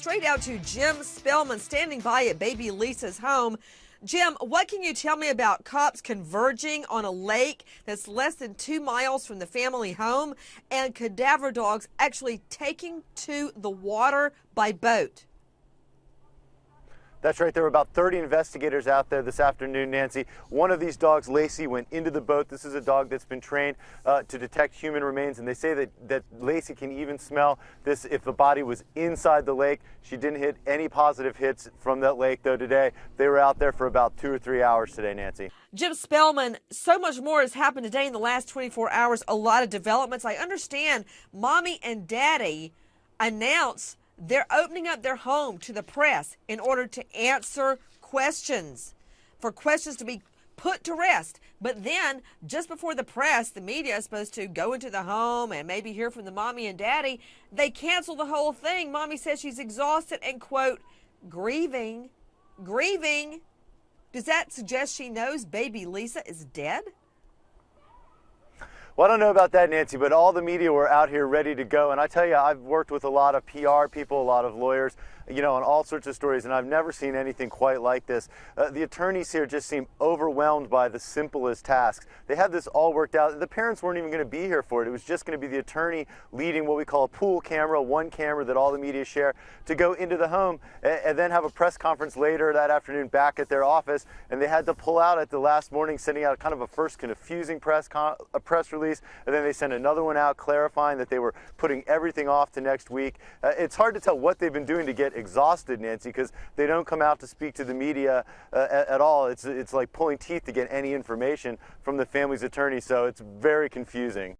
straight out to Jim Spellman standing by at baby Lisa's home. Jim, what can you tell me about cops converging on a lake that's less than 2 miles from the family home and cadaver dogs actually taking to the water by boat? That's right. There were about 30 investigators out there this afternoon, Nancy. One of these dogs, Lacey, went into the boat. This is a dog that's been trained to detect human remains, and they say that Lacey can even smell this if the body was inside the lake. She didn't hit any positive hits from that lake, though, today. They were out there for about 2 or 3 hours today, Nancy. Jim Spellman, so much more has happened today in the last 24 hours, a lot of developments. I understand Mommy and Daddy announced they're opening up their home to the press in order to answer questions, for questions to be put to rest. But then, just before the press, the media is supposed to go into the home and maybe hear from the mommy and daddy. They cancel the whole thing. Mommy says she's exhausted and, quote, grieving. Grieving? Does that suggest she knows baby Lisa is dead? Well, I don't know about that, Nancy, but all the media were out here ready to go. And I tell you, I've worked with a lot of PR people, a lot of lawyers, you know, on all sorts of stories, and I've never seen anything quite like this. The attorneys here just seem overwhelmed by the simplest tasks. They had this all worked out. The parents weren't even going to be here for it. It was just going to be the attorney leading what we call a pool camera, one camera that all the media share, to go into the home and then have a press conference later that afternoon back at their office. And they had to pull out at the last morning, sending out kind of a first confusing press release, and then they sent another one out clarifying that they were putting everything off to next week. It's hard to tell what they've been doing to get exhausted, Nancy, because they don't come out to speak to the media at all. It's like pulling teeth to get any information from the family's attorney, so it's very confusing.